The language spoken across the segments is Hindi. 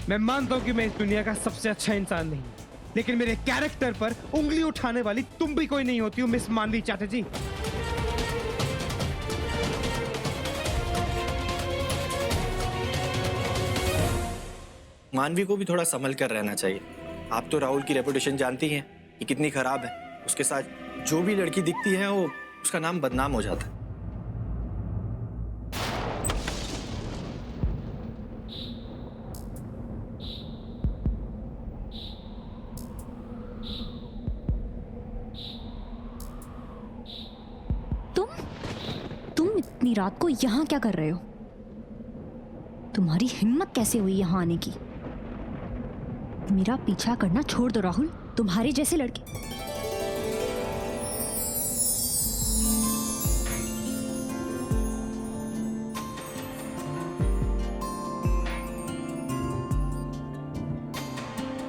मैं मानता हूं कि मैं इस दुनिया का सबसे अच्छा इंसान नहीं, लेकिन मेरे कैरेक्टर पर उंगली उठाने वाली तुम भी कोई नहीं होती हो मिस मानवी चैटर्जी। मानवी को भी थोड़ा संभल कर रहना चाहिए। आप तो राहुल की रेपुटेशन जानती हैं कि कितनी खराब है। उसके साथ जो भी लड़की दिखती है वो उसका नाम बदनाम हो जाता है। तुम इतनी रात को यहाँ क्या कर रहे हो? तुम्हारी हिम्मत कैसे हुई यहाँ आने की? मेरा पीछा करना छोड़ दो राहुल। तुम्हारे जैसे लड़के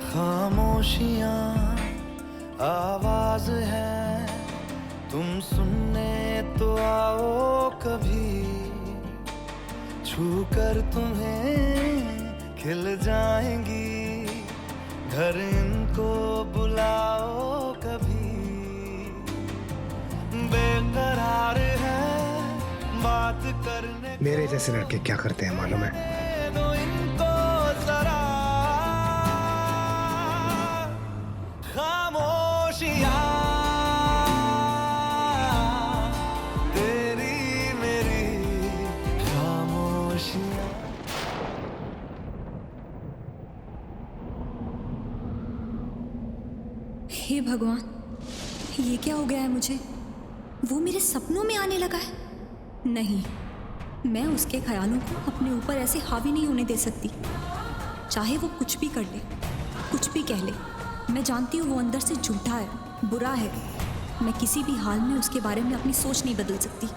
खामोशियां आवाज है, तुम सुनने तो आओ कभी, छू कर तुम्हें खिल जाएंगी, घर इनको बुलाओ कभी। बेकरार है बात करने, मेरे जैसे लड़के क्या करते हैं मालूम है? दो इनको जरा खामोशियां, तेरी मेरी खामोशियां। हे भगवान, ये क्या हो गया है मुझे? वो मेरे सपनों में आने लगा है। नहीं, मैं उसके ख्यालों को अपने ऊपर ऐसे हावी नहीं होने दे सकती। चाहे वो कुछ भी कर ले, कुछ भी कह ले, मैं जानती हूँ वो अंदर से झूठा है, बुरा है। मैं किसी भी हाल में उसके बारे में अपनी सोच नहीं बदल सकती।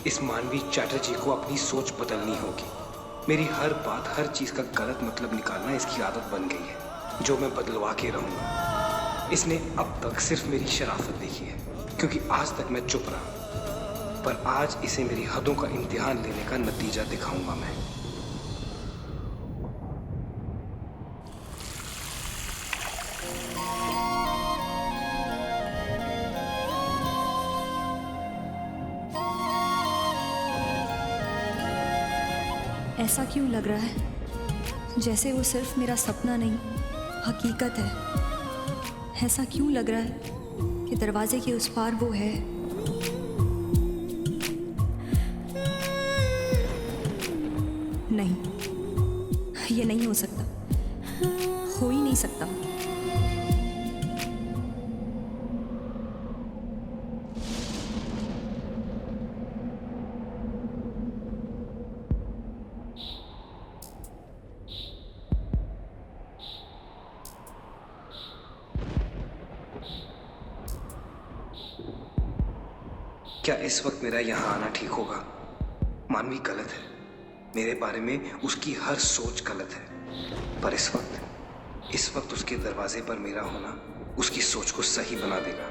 इस मानवी चैटर्जी को अपनी सोच बदलनी होगी। मेरी हर बात, हर चीज का गलत मतलब निकालना इसकी आदत बन गई है, जो मैं बदलवा के रहूंगा। इसने अब तक सिर्फ मेरी शराफत देखी है, क्योंकि आज तक मैं चुप रहा, पर आज इसे मेरी हदों का इम्तिहान लेने का नतीजा दिखाऊंगा मैं। ऐसा क्यों लग रहा है जैसे वो सिर्फ मेरा सपना नहीं, हकीकत है? ऐसा क्यों लग रहा है कि दरवाजे के उस पार वो है? नहीं, ये नहीं हो सकता, हो ही नहीं सकता। क्या इस वक्त मेरा यहाँ आना ठीक होगा? मानवी गलत है, मेरे बारे में उसकी हर सोच गलत है, पर इस वक्त उसके दरवाजे पर मेरा होना उसकी सोच को सही बना देगा।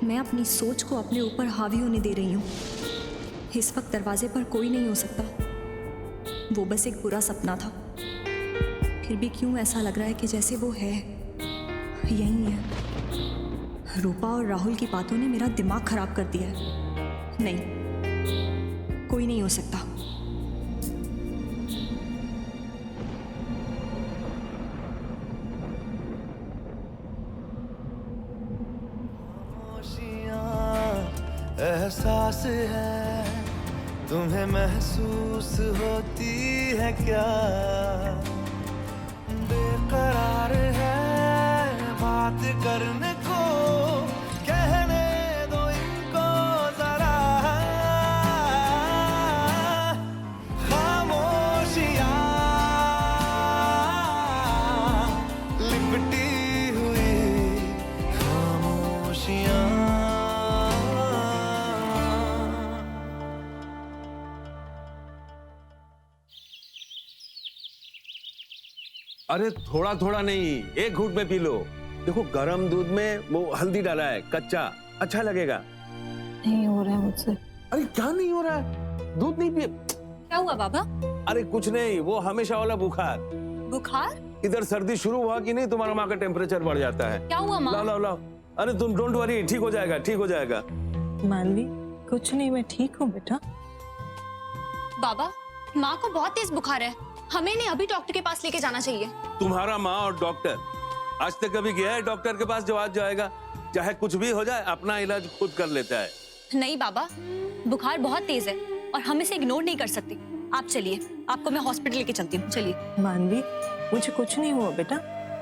मैं अपनी सोच को अपने ऊपर हावी होने दे रही हूँ। इस वक्त दरवाजे पर कोई नहीं हो सकता। वो बस एक बुरा सपना था। फिर भी क्यों ऐसा लग रहा है कि जैसे वो है, यही है। रूपा और राहुल की बातों ने मेरा दिमाग खराब कर दिया है। नहीं, कोई नहीं हो सकता। एहसास है, तुम्हें महसूस होती है क्या? बेकरार है बात करने को, कहने दो इनको जरा खामोशियां, लिपटी हुई खामोशियां। अरे थोड़ा थोड़ा नहीं, एक घूंट में पी लो। देखो गर्म दूध में वो हल्दी डाला है, कच्चा, अच्छा लगेगा। नहीं हो रहा है मुझसे। अरे क्या नहीं हो रहा है? दूध नहीं पिए? क्या हुआ बाबा? अरे कुछ नहीं, वो हमेशा वाला बुखार। बुखार? इधर सर्दी शुरू हुआ कि नहीं, तुम्हारा माँ का टेम्परेचर बढ़ जाता है। क्या हुआ माँ? लाओ लाओ लाओ। अरे तुम डोंट वरी, ठीक हो जाएगा, ठीक हो जाएगा। मानवी कुछ नहीं, मैं ठीक हूँ बेटा। बाबा, माँ को बहुत तेज बुखार है, हमें इन्हें अभी डॉक्टर के पास लेके जाना चाहिए। तुम्हारा माँ और डॉक्टर आज तक कभी गया है डॉक्टर के पास जो आज जाएगा? चाहे कुछ भी हो जाए, अपना इलाज खुद कर लेता है। नहीं बाबा, बुखार बहुत तेज है और हम इसे इग्नोर नहीं कर सकते। आप चलिए, आपको मैं हॉस्पिटल लेके चलती हूँ। चलिए। मानवी मुझे कुछ नहीं हुआ बेटा,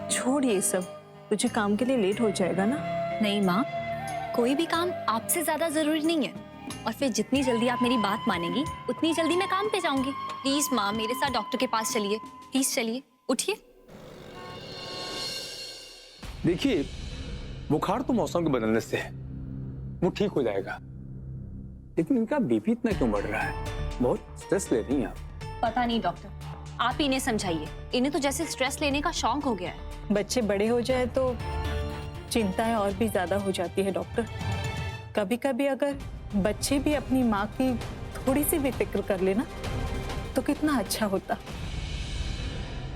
छोड़ ये सब, तुझे काम के लिए लेट हो जाएगा ना। नहीं माँ, कोई भी काम आपसे ज्यादा जरूरी नहीं है, और फिर जितनी जल्दी आप मेरी बात मानेंगी उतनी जल्दी मैं काम पे जाऊंगी। प्लीज माँ, मेरे साथ डॉक्टर के पास चलिए, प्लीज चलिए, उठिए। देखिए, बुखार तो मौसम के बदलने से है, वो ठीक हो जाएगा। लेकिन इनका बीपी इतना क्यों बढ़ रहा है? बहुत स्ट्रेस ले रही हैं आप। पता नहीं डॉक्टर, आप इन्हें समझाइए। इन्हें तो जैसे स्ट्रेस लेने का शौक हो गया है। बच्चे बड़े हो जाए तो चिंताएं और भी ज्यादा हो जाती है डॉक्टर। कभी कभी अगर बच्चे भी अपनी माँ की थोड़ी सी भी फिक्र कर लेना तो कितना अच्छा होता।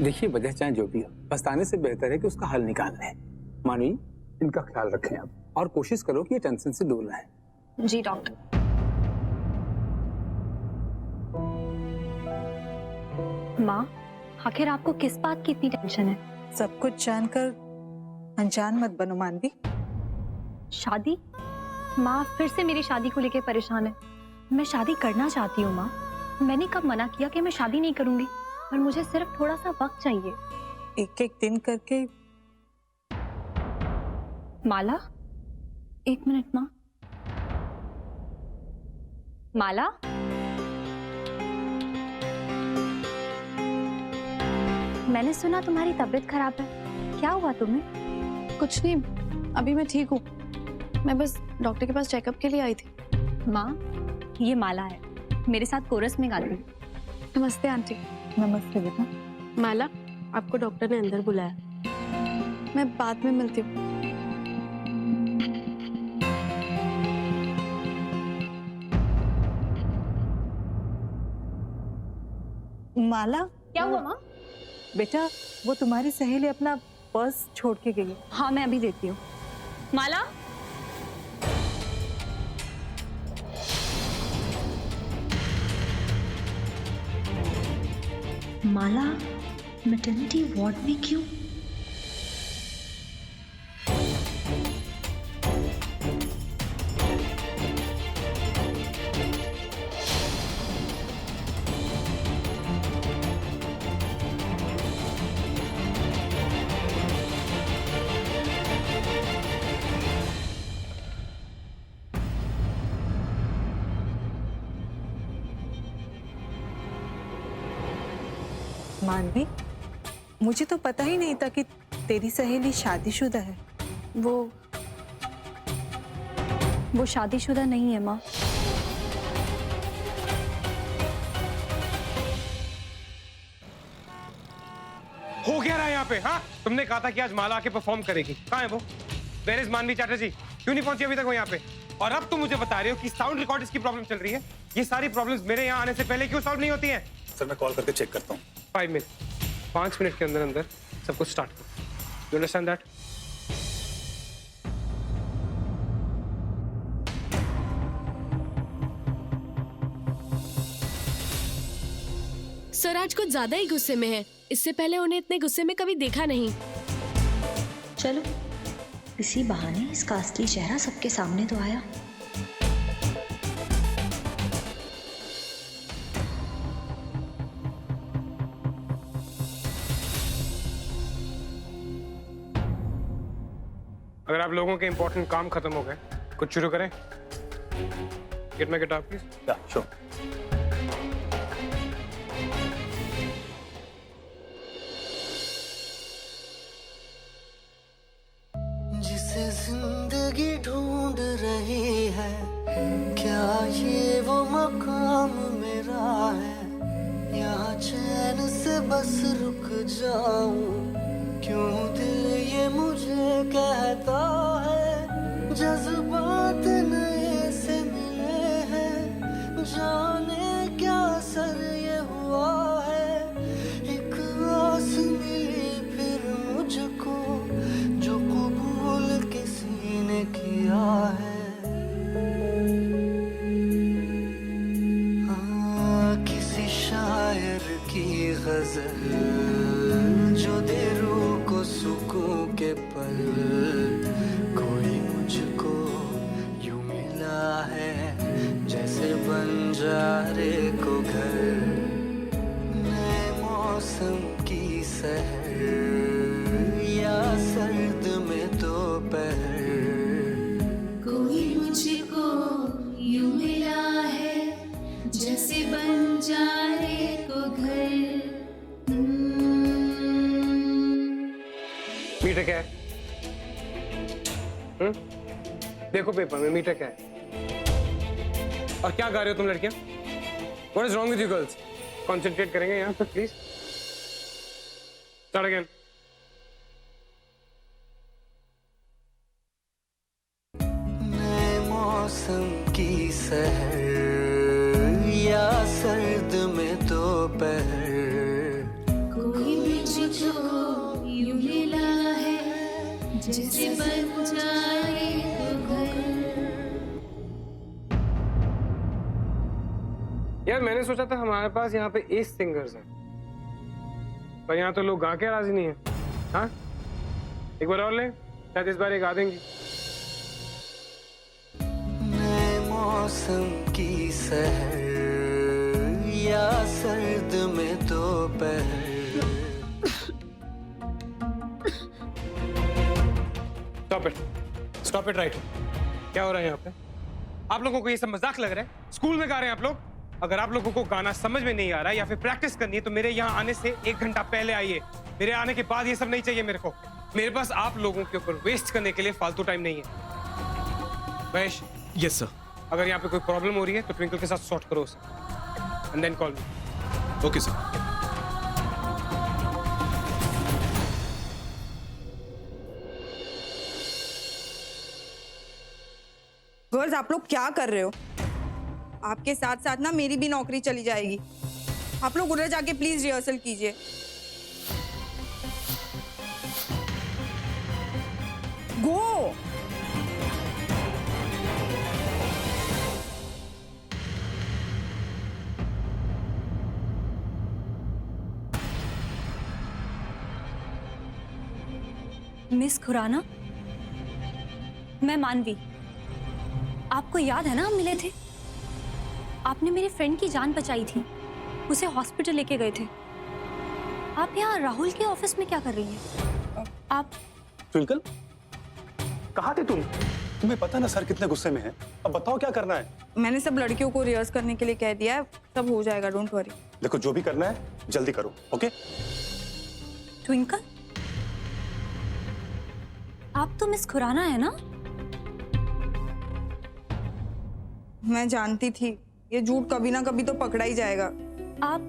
देखिए, वजह चाहे जो भी हो, पछताने से बेहतर है कि उसका हल निकालना है। मानवी, इनका ख्याल रखें आप और कोशिश करो कि ये टेंशन से दूर रहें। जी डॉक्टर। माँ, आखिर आपको किस बात की इतनी टेंशन है? सब कुछ जानकर अनजान मत बनो मानवी। शादी? माँ फिर से मेरी शादी को लेकर परेशान है। मैं शादी करना चाहती हूँ माँ, मैंने कब मना किया कि मैं शादी नहीं करूंगी, पर मुझे सिर्फ थोड़ा सा वक्त चाहिए। एक एक दिन करके। माला, एक मिनट माँ। माला, मैंने सुना तुम्हारी तबीयत खराब है, क्या हुआ तुम्हें? कुछ नहीं, अभी मैं ठीक हूँ। मैं बस डॉक्टर के पास चेकअप के लिए आई थी। माँ, ये माला है, मेरे साथ कोरस में गाती। नमस्ते आंटी। नमस्ते बेटा। माला, आपको डॉक्टर ने अंदर बुलाया, मैं बाद में मिलती हूँ। माला, क्या हुआ माँ? बेटा वो तुम्हारी सहेली अपना पर्स छोड़ के गई है। हाँ मैं अभी देती हूँ। माला, माला मैटरनिटी वार्ड में क्यों? मानवी, मुझे तो पता ही नहीं था कि तेरी सहेली शादीशुदा है। वो शादीशुदा नहीं है माँ। हो क्या रहा है यहाँ पे? हाँ, तुमने कहा था कि आज माला आके परफॉर्म करेगी, कहाँ है वो? Where is मानवी चैटर्जी? क्यों नहीं पहुंची अभी तक वो यहाँ पे? और अब तुम मुझे बता रहे हो कि साउंड रिकॉर्ड की प्रॉब्लम चल रही है। ये सारी प्रॉब्लम्स मेरे यहाँ आने से पहले क्यों सॉल्व नहीं होती हैं? सर मैं कॉल करके चेक करता हूँ। 5 मिनट के अंदर अंदर सब कुछ स्टार्ट करो। You understand that? सर आज कुछ ज्यादा ही गुस्से में है, इससे पहले उन्हें इतने गुस्से में कभी देखा नहीं। चलो इसी बहाने इसका असली चेहरा सबके सामने तो आया। अगर आप लोगों के इंपॉर्टेंट काम खत्म हो गए, कुछ शुरू करें। Gate my guitar please. या श्योर। जिसे जिंदगी ढूंढ रही है, क्या ये वो मकाम मेरा है यहाँ चैन से बस रुक जाऊं, क्यों दिल ये मुझे कहता है जज्बात नए से मिले हैं, जाने क्या असर ये हुआ है, एक आस मिली फिर मुझको जो कबूल किसी ने किया है। किसी शायर की गजल जो दे रूह को सुकून के पल, कोई मुझको यूं मिला है जैसे बंजारे को घर, नए मौसम की सहर या सर्द में दोपहर, कोई मुझको यूं मिला है जैसे बंजारे को घर। मीटर क्या है? देखो पेपर में मीटर क्या है? और क्या गा रहे हो तुम लड़कियां? What is wrong with you girls? Concentrate करेंगे यहाँ पे प्लीज। Start again. नए मौसम की सहर या सर्द में दोपहर, कोई मुझको यूं मिला है जैसे बंजारे को घर। यार मैंने सोचा था हमारे पास यहाँ पे 8 सिंगर्स हैं, पर यहाँ तो लोग गा के राजी नहीं है। हाँ, एक बार और ले, शायद इस बार ये गा देंगी। नए मौसम की सहर या सर्द में दोपहर, स्टॉप इट राइट। क्या हो रहा है यहाँ पे? आप लोगों को ये सब मजाक लग रहा है? स्कूल में गा रहे हैं आप लोग? अगर आप लोगों को गाना समझ में नहीं आ रहा है या फिर प्रैक्टिस करनी है तो मेरे यहाँ आने से 1 घंटा पहले आइए। मेरे आने के बाद ये सब नहीं चाहिए मेरे को। मेरे पास आप लोगों के ऊपर वेस्ट करने के लिए फालतू टाइम नहीं है। Mahesh, yes sir. अगर यहाँ पे कोई प्रॉब्लम हो रही है तो ट्विंकल के साथ सॉर्ट करो उसे and then call me. Okay sir. Girls, आप लोग क्या कर रहे हो? आपके साथ साथ ना मेरी भी नौकरी चली जाएगी। आप लोग उधर जाके प्लीज रिहर्सल कीजिए। गो। मिस खुराना, मैं मानवी। आपको याद है ना हम मिले थे? आपने मेरी फ्रेंड की जान बचाई थी, उसे हॉस्पिटल लेके गए थे। आप यहाँ राहुल के ऑफिस में क्या कर रही हैं? आप ट्विंकल, कहाँ थे तुम? तुम्हें पता ना सर कितने गुस्से में हैं। अब बताओ क्या करना है? मैंने सब लड़कियों को रिहर्स करने के लिए कह दिया है, सब हो जाएगा, डोंट वरी। देखो जो भी करना है जल्दी करो, ओके? ट्विंकल, आप तो मिस खुराना है ना? मैं जानती थी ये झूठ कभी ना कभी तो पकड़ा ही जाएगा। आप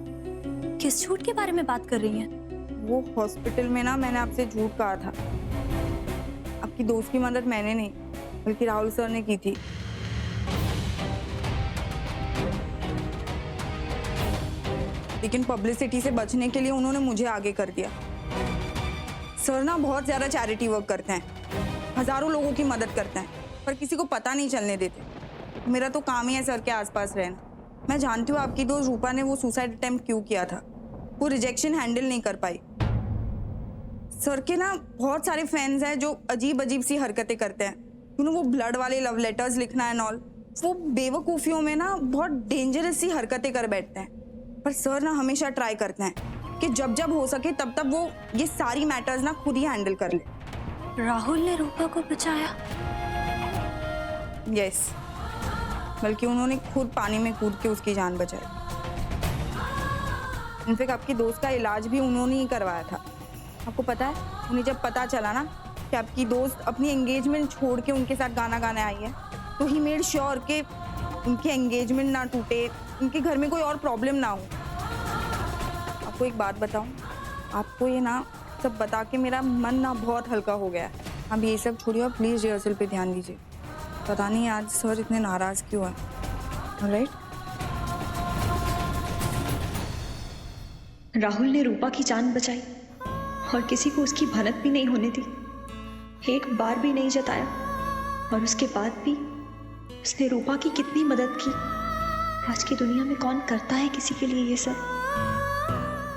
किस झूठ के बारे में बात कर रही हैं? वो हॉस्पिटल में ना मैंने आपसे झूठ कहा था। आपकी दोस्त की मदद मैंने नहीं बल्कि राहुल सर ने की थी। लेकिन पब्लिसिटी से बचने के लिए उन्होंने मुझे आगे कर दिया। सर ना बहुत ज्यादा चैरिटी वर्क करते हैं, हजारों लोगों की मदद करते हैं, पर किसी को पता नहीं चलने देते। मेरा तो काम ही है सर के आसपास रहना। मैं जानती हूँ आपकी दोस्त रूपा ने वो सुसाइड अटेम्प्ट क्यों किया था। वो रिजेक्शन हैंडल नहीं कर पाई। सर के ना बहुत सारे फैंस हैं जो अजीब अजीब सी हरकतें करते हैं। वो ब्लड वाले लव लेटर्स लिखना है नॉल, वो बेवकूफियों में ना बहुत डेंजरस सी हरकतें कर बैठते हैं। पर सर ना हमेशा ट्राई करते हैं कि जब जब हो सके तब तब वो ये सारी मैटर्स ना खुद ही हैंडल कर ले। राहुल ने रूपा को बचाया? यस, बल्कि उन्होंने खुद पानी में कूद के उसकी जान बचाई। इनफैक्ट आपकी दोस्त का इलाज भी उन्होंने ही करवाया था। आपको पता है, उन्हें जब पता चला ना कि आपकी दोस्त अपनी एंगेजमेंट छोड़ के उनके साथ गाना गाने आई है, तो ही मेड श्योर कि उनकी एंगेजमेंट ना टूटे, उनके घर में कोई और प्रॉब्लम ना हो। आपको एक बात बताऊं, आपको ये ना सब बता के मेरा मन ना बहुत हल्का हो गया है। अब ये सब छोड़िए और प्लीज़ रिहर्सल पे ध्यान दीजिए। पता नहीं आज सर इतने नाराज़ क्यों हैं। ऑलराइट? राहुल ने रूपा की जान बचाई और किसी को उसकी भनक भी नहीं होने दी, एक बार भी नहीं जताया। और उसके बाद भी उसने रूपा की कितनी मदद की। आज की दुनिया में कौन करता है किसी के लिए ये सब?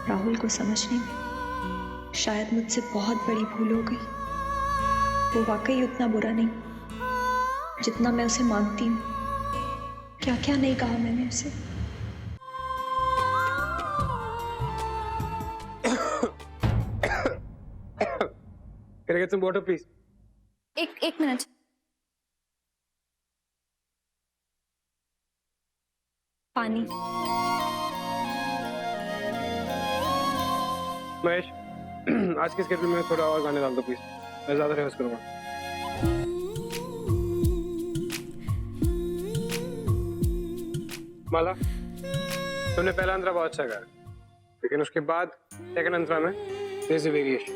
राहुल को समझने में शायद मुझसे बहुत बड़ी भूल हो गई। वो वाकई उतना बुरा नहीं जितना मैं उसे मानती हूँ। क्या क्या नहीं कहा मैंने उसे। Can I get some water, please? एक मिनट। पानी। महेश, आज के स्केड्यूल में थोड़ा और गाने डाल दो प्लीज। मैं ज्यादा रिहर्स करूंगा। माला, तुमने पहला अंतरा बहुत अच्छा गाया, लेकिन उसके बाद सेकंड अंतरा में there's a variation,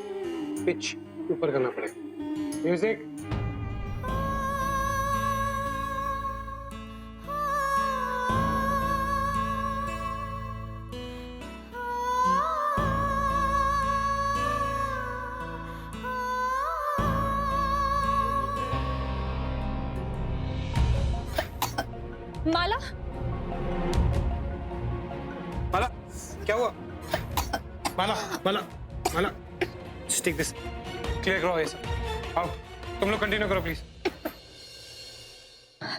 पिच ऊपर करना पड़ेगा। म्यूजिक। माला, माला, क्या हुआ? माला, माला, माला, just take this, clear करो ये सब। आओ, तुम लोग कंटिन्यू करो प्लीज।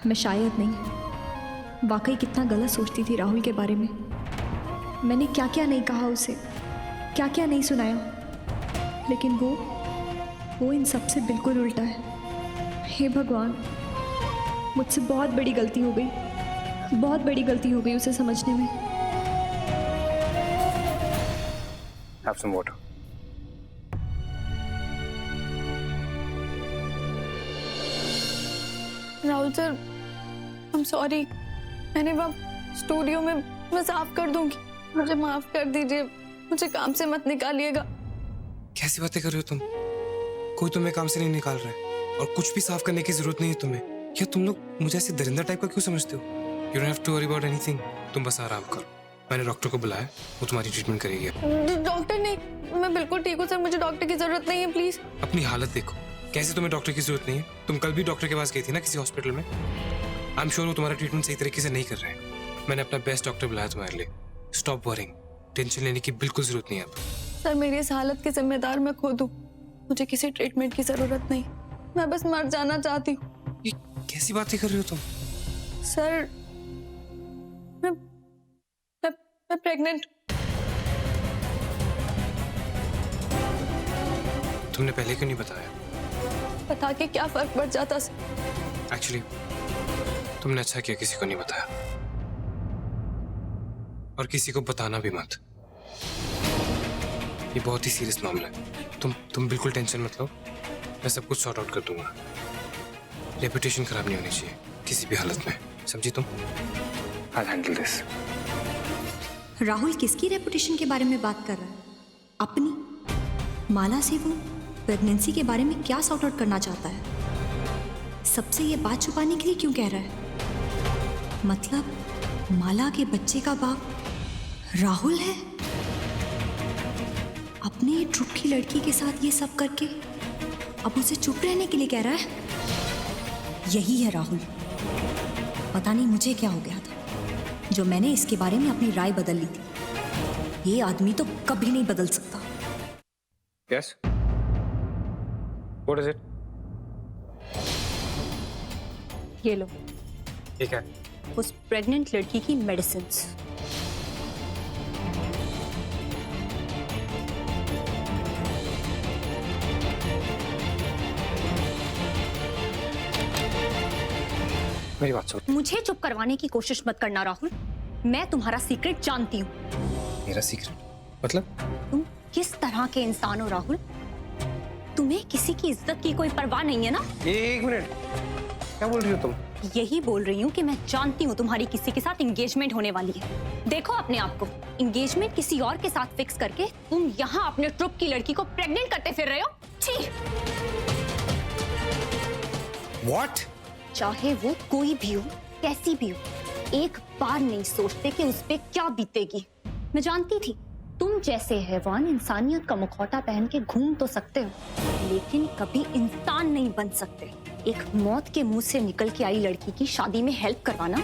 मैं शायद नहीं, वाकई कितना गलत सोचती थी राहुल के बारे में। मैंने क्या क्या नहीं कहा उसे, क्या क्या नहीं सुनाया, लेकिन वो इन सब से बिल्कुल उल्टा है। हे भगवान, मुझसे बहुत बड़ी गलती हो गई, बहुत बड़ी गलती हो गई उसे समझने में। Have some water. Rahul sir, I'm sorry। मैंने वहाँ स्टूडियो में मैं साफ कर दूंगी, मुझे माफ कर दीजिए, मुझे काम से मत निकालिएगा। कैसी बातें कर रही हो तुम? कोई तुम्हें काम से नहीं निकाल रहा है और कुछ भी साफ करने की जरूरत नहीं है तुम्हें। क्या तुम लोग मुझे ऐसे दरिंदा टाइप का क्यों समझते हो? You don't have to worry about anything। तुम बस आराम करो। मैंने डॉक्टर को बुलाया, वो तुम्हारी ट्रीटमेंट करेगी। डॉक्टर नहीं, मैं बिल्कुल ठीक हूँ सर, मुझे डॉक्टर की जरूरत नहीं है, प्लीज। अपनी हालत देखो, कैसे तुम्हें डॉक्टर की जरूरत नहीं है? तुम कल भी डॉक्टर के पास गई थी ना किसी हॉस्पिटल में। आई एम श्योर वो तुम्हारा ट्रीटमेंट सही तरीके से नहीं कर रहे हैं। मैंने अपना बेस्ट डॉक्टर बुलाया तुम्हारे लिए। स्टॉप वरिंग, टेंशन लेने की बिल्कुल जरूरत नहीं है अब। सर, मेरी इस हालत की जिम्मेदार मैं खुद हूँ, मुझे किसी ट्रीटमेंट की जरूरत नहीं, मैं बस मर जाना चाहती हूँ। ये कैसी बातें कर रही हो तुम? सर, मैं प्रेग्नेंट। तुमने पहले क्यों नहीं बताया? बता के क्या फर्क पड़ जाता? एक्चुअली तुमने अच्छा किया किसी को नहीं बताया, और किसी को बताना भी मत। ये बहुत ही सीरियस मामला है। तुम बिल्कुल टेंशन मत लो, मैं सब कुछ सॉर्ट आउट कर दूंगा। रेपुटेशन खराब नहीं होनी चाहिए किसी भी हालत में, समझी तुम? I will handle this. Rahul किसकी रेपुटेशन के बारे में बात कर रहा है? अपनी? माला से वो प्रेगनेंसी के बारे में क्या सॉर्ट आउट करना चाहता है? सबसे ये बात छुपाने के लिए क्यों कह रहा है? मतलब माला के बच्चे का बाप राहुल है? अपने ट्रुप की लड़की के साथ ये सब करके अब उसे चुप रहने के लिए कह रहा है? यही है राहुल। पता नहीं मुझे क्या हो गया था जो मैंने इसके बारे में अपनी राय बदल ली थी। ये आदमी तो कभी नहीं बदल सकता। Yes? What is it? ये लो, ये क्या? उस प्रेग्नेंट लड़की की मेडिसिन्स। मेरी बात सुन। मुझे चुप करवाने की कोशिश मत करना राहुल, मैं तुम्हारा सीक्रेट जानती हूँ। मेरा सीक्रेट? मतलब? तुम किस तरह के इंसान हो राहुल? तुम्हें किसी की इज्जत की कोई परवाह नहीं है ना? एक मिनट, क्या बोल रही हो तुम? यही बोल रही हूँ कि मैं जानती हूँ तुम्हारी किसी के साथ एंगेजमेंट होने वाली है। देखो अपने आप को, एंगेजमेंट किसी और के साथ फिक्स करके तुम यहाँ अपने ट्रुप की लड़की को प्रेग्नेंट करते फिर रहे हो। छी! What? चाहे वो कोई भी हो, कैसी भी हो, एक बार नहीं सोचते कि उस पे क्या बीतेगी। मैं जानती थी तुम जैसे हैवान इंसानियत का मुखौटा पहन के घूम तो सकते हो, लेकिन कभी इंसान नहीं बन सकते। एक मौत के मुंह से निकल के आई लड़की की शादी में हेल्प करवाना,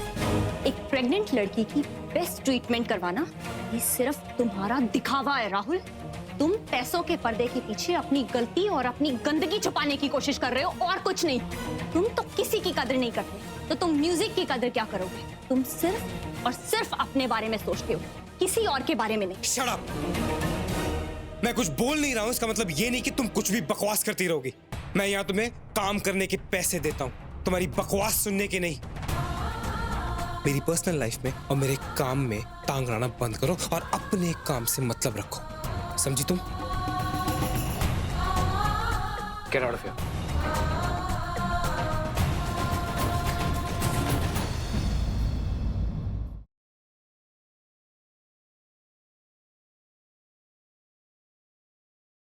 एक प्रेग्नेंट लड़की की बेस्ट ट्रीटमेंट करवाना, ये सिर्फ तुम्हारा दिखावा है राहुल। तुम पैसों के पर्दे के पीछे अपनी गलती और अपनी गंदगी छुपाने की कोशिश कर रहे हो और कुछ नहीं। तुम तो किसी की कदर नहीं करते, तो तुम म्यूजिक की कदर क्या करोगे? तुम सिर्फ और सिर्फ अपने बारे में सोचते हो, किसी और के बारे में नहीं। Shut up! मैं कुछ बोल नहीं रहा हूँ, इसका मतलब ये नहीं कि तुम कुछ भी बकवास करती रहोगी। मैं यहाँ तुम्हें काम करने के पैसे देता हूँ, तुम्हारी बकवास सुनने के नहीं। मेरी पर्सनल लाइफ में और मेरे काम में टांग अड़ाना बंद करो और अपने काम से मतलब रखो, समझी तुम? Get out of here.